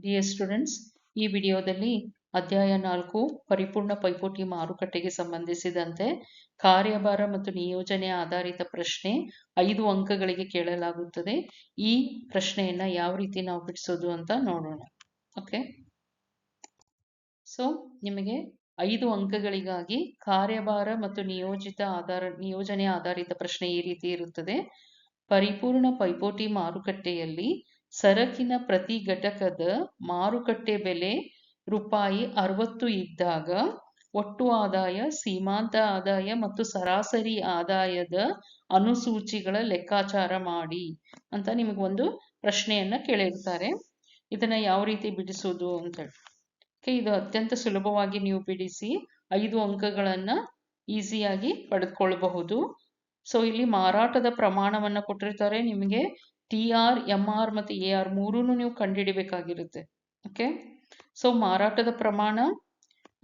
Dear students, ಈ ವಿಡಿಯೋದಲ್ಲಿ ಅಧ್ಯಾಯ 4 ಪರಿಪೂರ್ಣ ಪೈಪೋಟಿ ಮಾರುಕಟ್ಟೆಗೆ ಸಂಬಂಧಿಸಿದಂತೆ ಕಾರ್ಯಭಾರ ಮತ್ತು ನಿಯೋಜನೆ ಆಧಾರಿತ ಪ್ರಶ್ನೆ 5 ಅಂಕಗಳಿಗೆ ಕೇಳಲಾಗುತ್ತದೆ. ಈ ಪ್ರಶ್ನೆಯನ್ನ ಯಾವ ರೀತಿ ನಾವು ಬಿಡಿಸೋದು ಅಂತ ನೋಡೋಣ. ಓಕೆ, ಸೊ ನಿಮಗೆ 5 ಅಂಕಗಳಿಗಾಗಿ ಕಾರ್ಯಭಾರ ಮತ್ತು ನಿಯೋಜನೆ ಆಧಾರಿತ ಪ್ರಶ್ನೆ ಈ ರೀತಿ ಇರುತ್ತದೆ. ಪರಿಪೂರ್ಣ ಪೈಪೋಟಿ ಮಾರುಕಟ್ಟೆಯಲ್ಲಿ ಸರಕಿನ ಪ್ರತಿ ಘಟಕದ ಮಾರುಕಟ್ಟೆ ಬೆಲೆ ರೂಪಾಯಿ 60 ಇದ್ದಾಗ ಒಟ್ಟು ಆದಾಯ, ಸೀಮಾಂತ ಆದಾಯ ಮತ್ತು ಸರಾಸರಿ ಆದಾಯದ ಅನುಸೂಚಿಗಳ ಲೆಕ್ಕಾಚಾರ ಮಾಡಿ ಅಂತ ನಿಮಗೊಂದು ಪ್ರಶ್ನೆಯನ್ನ ಕೇಳಿರ್ತಾರೆ. ಇದನ್ನ ಯಾವ ರೀತಿ ಬಿಡಿಸೋದು ಅಂತ ಹೇಳಿ. ಇದು ಅತ್ಯಂತ ಸುಲಭವಾಗಿ ನೀವು ಬಿಡಿಸಿ 5 ಅಂಕಗಳನ್ನ ಈಸಿಯಾಗಿ ಪಡೆದುಕೊಳ್ಳಬಹುದು. ಸೊ ಇಲ್ಲಿ ಮಾರಾಟದ ಪ್ರಮಾಣವನ್ನ ಕೊಟ್ಟಿರ್ತಾರೆ. ನಿಮಗೆ TR, MR ಮತ್ತು AR ಮೂರನ್ನು ನೀವು ಕಂಡುಹಿಡಿಬೇಕಾಗಿರುತ್ತೆ. ಓಕೆ, ಸೊ ಮಾರಾಟದ ಪ್ರಮಾಣ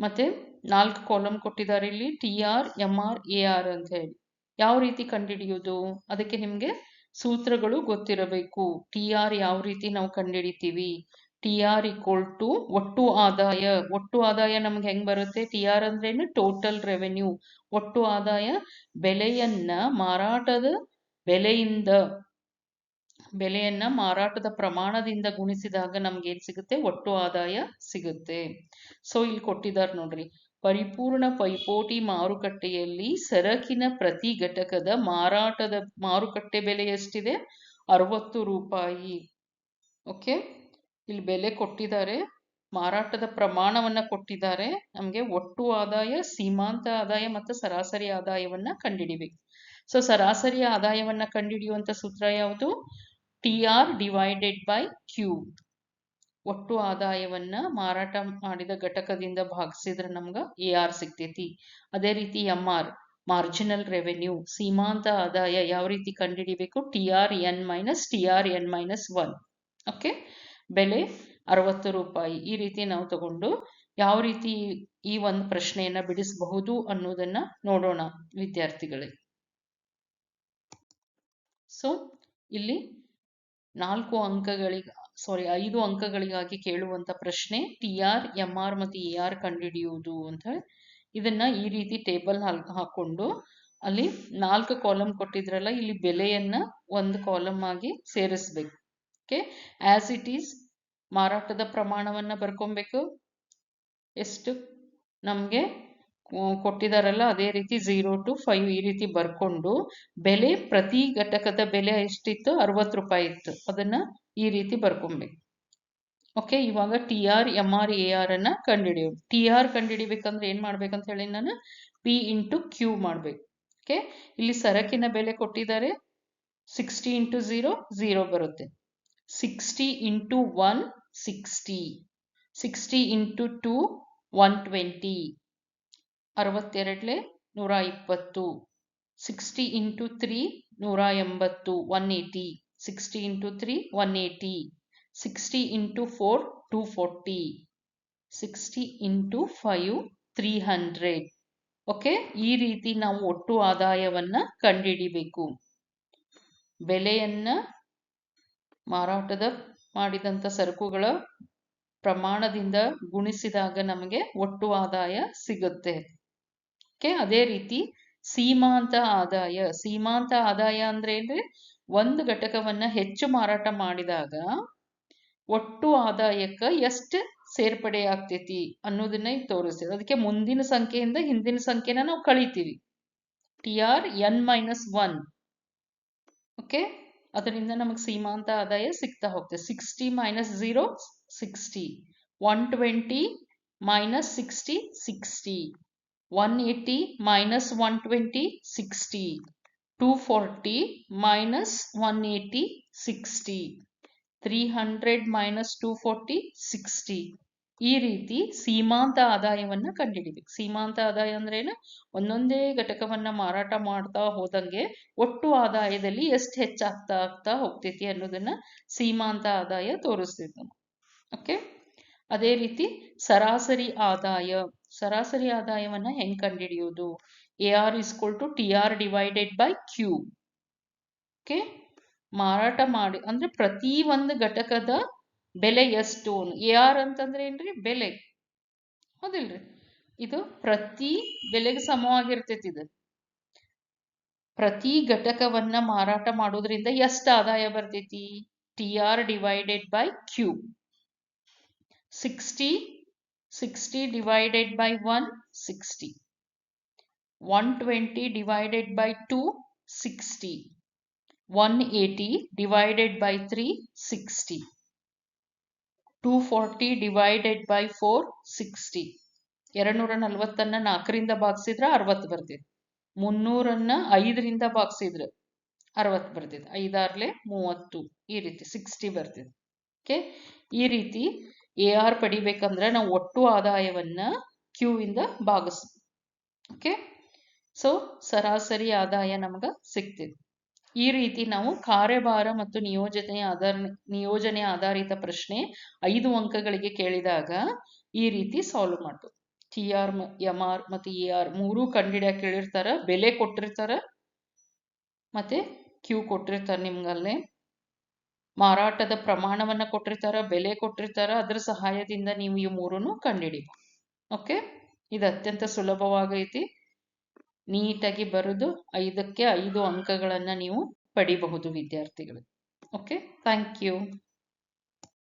ಮತ್ತೆ 4 ಕಾಲಮ್ ಕೊಟ್ಟಿದ್ದಾರೆ ಇಲ್ಲಿ, TR, MR, AR ಅಂತ ಹೇಳಿ. ಯಾವ ರೀತಿ ಕಂಡುಹಿಡಿಯೋದು? ಅದಕ್ಕೆ ನಿಮ್ಗೆ ಸೂತ್ರಗಳು ಗೊತ್ತಿರಬೇಕು. TR ಯಾವ ರೀತಿ ನಾವು ಕಂಡುಹಿಡಿತೀವಿ? TR ಈಕ್ವಲ್ ಟು ಒಟ್ಟು ಆದಾಯ. ಒಟ್ಟು ಆದಾಯ ನಮ್ಗೆ ಹೆಂಗ್ ಬರುತ್ತೆ? TR ಅಂದ್ರೇನು? Total revenue. ಒಟ್ಟು ಆದಾಯ ಬೆಲೆಯನ್ನ ಮಾರಾಟದ ಪ್ರಮಾಣದಿಂದ ಗುಣಿಸಿದಾಗ ನಮ್ಗೆ ಏನ್ ಸಿಗುತ್ತೆ? ಒಟ್ಟು ಆದಾಯ ಸಿಗುತ್ತೆ. ಸೊ ಇಲ್ಲಿ ಕೊಟ್ಟಿದ್ದಾರೆ ನೋಡ್ರಿ, ಪರಿಪೂರ್ಣ ಪೈಪೋಟಿ ಮಾರುಕಟ್ಟೆಯಲ್ಲಿ ಸರಕಿನ ಪ್ರತಿ ಘಟಕದ ಮಾರುಕಟ್ಟೆ ಬೆಲೆ ಎಷ್ಟಿದೆ? 60 ರೂಪಾಯಿ. ಓಕೆ, ಇಲ್ಲಿ ಬೆಲೆ ಕೊಟ್ಟಿದ್ದಾರೆ, ಮಾರಾಟದ ಪ್ರಮಾಣವನ್ನ ಕೊಟ್ಟಿದ್ದಾರೆ, ನಮಗೆ ಒಟ್ಟು ಆದಾಯ, ಸೀಮಾಂತ ಆದಾಯ ಮತ್ತು ಸರಾಸರಿ ಆದಾಯವನ್ನ ಕಂಡುಹಿಡಿಬೇಕು. ಸೊ ಸರಾಸರಿ ಆದಾಯವನ್ನ ಕಂಡುಹಿಡಿಯುವಂತ ಸೂತ್ರ ಯಾವುದು? TR divided by Q. ಒಟ್ಟು ಆದಾಯವನ್ನ ಮಾರಾಟ ಮಾಡಿದ ಘಟಕದಿಂದ ಭಾಗಿಸಿದ್ರೆ ನಮ್ಗೆ AR ಸಿಗ್ತೈತಿ. ಅದೇ ರೀತಿ MR ಮಾರ್ಜಿನಲ್ ರೆವೆನ್ಯೂ, ಸೀಮಾಂತ ಆದಾಯ ಯಾವ ರೀತಿ ಕಂಡುಹಿಡಿಬೇಕು? TRN-1. ಓಕೆ, ಬೆಲೆ 60 ರೂಪಾಯಿ. ಈ ರೀತಿ ನಾವು ತಗೊಂಡು ಯಾವ ರೀತಿ ಈ ಒಂದು ಪ್ರಶ್ನೆಯನ್ನ ಬಿಡಿಸಬಹುದು ಅನ್ನೋದನ್ನ ನೋಡೋಣ ವಿದ್ಯಾರ್ಥಿಗಳೇ. ಸೊ ಇಲ್ಲಿ 5 ಅಂಕಗಳಿಗಾಗಿ ಕೇಳುವಂತ ಪ್ರಶ್ನೆ TR, MR ಮತ್ತು AR ಕಂಡುಹಿಡಿಯುವುದು ಅಂತ ಹೇಳಿ. ಇದನ್ನ ಈ ರೀತಿ ಟೇಬಲ್ ಹಾಕೊಂಡು ಅಲ್ಲಿ 4 ಕಾಲಮ್ ಕೊಟ್ಟಿದ್ರಲ್ಲ, ಇಲ್ಲಿ ಬೆಲೆಯನ್ನ ಒಂದು ಕಾಲಮ್ ಆಗಿ ಸೇರಿಸ್ಬೇಕು. ಓಕೆ, ಆಸ್ ಇಟ್ ಈಸ್ ಮಾರಾಟದ ಪ್ರಮಾಣವನ್ನ ಬರ್ಕೊಬೇಕು. ಎಷ್ಟು ನಮ್ಗೆ ಕೊಟ್ಟಿದಾರಲ್ಲ ಅದೇ ರೀತಿ 0 to 5 ಈ ರೀತಿ ಬರ್ಕೊಂಡು, ಬೆಲೆ ಪ್ರತಿ ಘಟಕದ ಬೆಲೆ ಎಷ್ಟಿತ್ತು? 60 ರೂಪಾಯಿ ಇತ್ತು. ಅದನ್ನ ಈ ರೀತಿ ಬರ್ಕೊಬೇಕು. ಓಕೆ, ಇವಾಗ TR, MR, AR ಅನ್ನ ಕಂಡುಹಿಡಿಯೋದು. TR ಕಂಡುಹಿಡಿಬೇಕಂದ್ರೆ ಏನ್ ಮಾಡ್ಬೇಕಂತ ಹೇಳಿ ನಾನು P into Q ಮಾಡ್ಬೇಕು. ಓಕೆ, ಇಲ್ಲಿ ಸರಕಿನ ಬೆಲೆ ಕೊಟ್ಟಿದ್ದಾರೆ, 60 into 0 0 ಬರುತ್ತೆ. 60 into 1 60, 60 into 2 120, 62 120, 60 into 3 180, 180, 60 into 3 180, 60 into 4 240, 60 into 5 300. Okay, ಈ ರೀತಿ ನಾವು ಒಟ್ಟು ಆದಾಯವನ್ನ ಕಂಡುಹಿಡಿಬೇಕು. ಬೆಲೆಯನ್ನ ಮಾರಾಟದ ಮಾಡಿದಂತ ಸರಕುಗಳ ಪ್ರಮಾಣದಿಂದ ಗುಣಿಸಿದಾಗ ನಮಗೆ ಒಟ್ಟು ಆದಾಯ ಸಿಗುತ್ತೆ. ಓಕೆ, ಅದೇ ರೀತಿ ಸೀಮಾಂತ ಆದಾಯ ಅಂದ್ರೆ ಏನ್ರಿ? ಒಂದು ಘಟಕವನ್ನ ಹೆಚ್ಚು ಮಾರಾಟ ಮಾಡಿದಾಗ ಒಟ್ಟು ಆದಾಯಕ್ಕ ಎಷ್ಟು ಸೇರ್ಪಡೆ ಆಗ್ತೈತಿ ಅನ್ನೋದನ್ನ ಈಗ ತೋರಿಸ್ತೇವೆ. ಅದಕ್ಕೆ ಮುಂದಿನ ಸಂಖ್ಯೆಯಿಂದ ಹಿಂದಿನ ಸಂಖ್ಯೆನ ನಾವು ಕಳಿತೀವಿ. TR N-1. ಓಕೆ, ಅದರಿಂದ ನಮಗೆ ಸೀಮಾಂತ ಆದಾಯ ಸಿಗ್ತಾ ಹೋಗ್ತದೆ. 60 minus 0 60, 120 minus 60 60, 180 minus 120 60, 240 minus 180 60, 300 minus 240 60. ಈ ರೀತಿ ಸೀಮಾಂತ ಆದಾಯವನ್ನ ಕಂಡುಹಿಡಿಬೇಕು. ಸೀಮಾಂತ ಆದಾಯ ಅಂದ್ರೇನು? ಒಂದೊಂದೇ ಘಟಕವನ್ನ ಮಾರಾಟ ಮಾಡ್ತಾ ಹೋದಂಗೆ ಒಟ್ಟು ಆದಾಯದಲ್ಲಿ ಎಷ್ಟು ಹೆಚ್ಚಾಗ್ತಾ ಹೋಗ್ತೈತಿ ಅನ್ನೋದನ್ನ ಸೀಮಾಂತ ಆದಾಯ ತೋರಿಸ್ತೈತಿ. ಓಕೆ, ಅದೇ ರೀತಿ ಸರಾಸರಿ ಆದಾಯವನ್ನ ಹೆಂಗ್ ಕಂಡುಹಿಡಿಯೋದು? AR is equal to TR divided by Q. Okay, ಮಾರಾಟ ಮಾಡಿ ಅಂದ್ರೆ ಪ್ರತಿ ಒಂದು ಘಟಕದ ಬೆಲೆ ಎಷ್ಟು? AR ಅಂತಂದ್ರೆ ಏನ್ರಿ? ಬೆಲೆ, ಹೌದಿಲ್ರಿ? ಇದು ಪ್ರತಿ ಬೆಲೆಗೆ ಸಮವಾಗಿರ್ತೈತಿ. ಇದು ಪ್ರತಿ ಘಟಕವನ್ನ ಮಾರಾಟ ಮಾಡೋದ್ರಿಂದ ಎಷ್ಟು ಆದಾಯ ಬರ್ತೈತಿ? TR divided by Q. 60 divided by 1, 60. 120 divided by 2, 60. 180 divided by 3, 60. 240 divided by 4, 60. 240 4ರಿಂದ ಭಾಗಿಸಿದ್ರೆ 60 ಬರ್ತೈತಿ. 300 5ರಿಂದ ಭಾಗಿಸಿದ್ರೆ 60 ಬರ್ತೈತಿ. 5 30, ಈ ರೀತಿ 60 ಬರ್ತೈತಿ. ಓಕೆ, ಈ ರೀತಿ AR ಪಡಿಬೇಕಂದ್ರೆ ನಾವು ಒಟ್ಟು ಆದಾಯವನ್ನ Q ಇಂದ ಭಾಗಿಸ್. ಓಕೆ, ಸೊ ಸರಾಸರಿ ಆದಾಯ ನಮಗ ಸಿಗ್ತದೆ. ಈ ರೀತಿ ನಾವು ಕಾರ್ಯಭಾರ ಮತ್ತು ನಿಯೋಜನೆ ಆಧಾರಿತ ಪ್ರಶ್ನೆ 5 ಅಂಕಗಳಿಗೆ ಕೇಳಿದಾಗ ಈ ರೀತಿ ಸಾಲ್ವ್ ಮಾಡ್ಬೋದು. TR, MR ಮತ್ತು AR ಮೂರೂ ಕಂಡಿಡಿಯಕ್ಕೆ ಕೇಳಿರ್ತಾರ. ಬೆಲೆ ಕೊಟ್ಟಿರ್ತಾರ ಮತ್ತೆ Q ಕೊಟ್ಟಿರ್ತಾರೆ. ನಿಮ್ಗಲ್ಲೇ ಮಾರಾಟದ ಪ್ರಮಾಣವನ್ನ ಕೊಟ್ಟಿರ್ತಾರ, ಬೆಲೆ ಕೊಟ್ಟಿರ್ತಾರ. ಅದರ ಸಹಾಯದಿಂದ ನೀವು ಈ ಮೂರನ್ನು ಕಂಡುಹಿಡಿಬಹುದು. ಓಕೆ, ಇದು ಅತ್ಯಂತ ಸುಲಭವಾಗೈತಿ. ನೀಟಾಗಿ ಬರೆದು 5ಕ್ಕೆ 5 ಅಂಕಗಳನ್ನ ನೀವು ಪಡಿಬಹುದು ವಿದ್ಯಾರ್ಥಿಗಳು. Okay, thank you.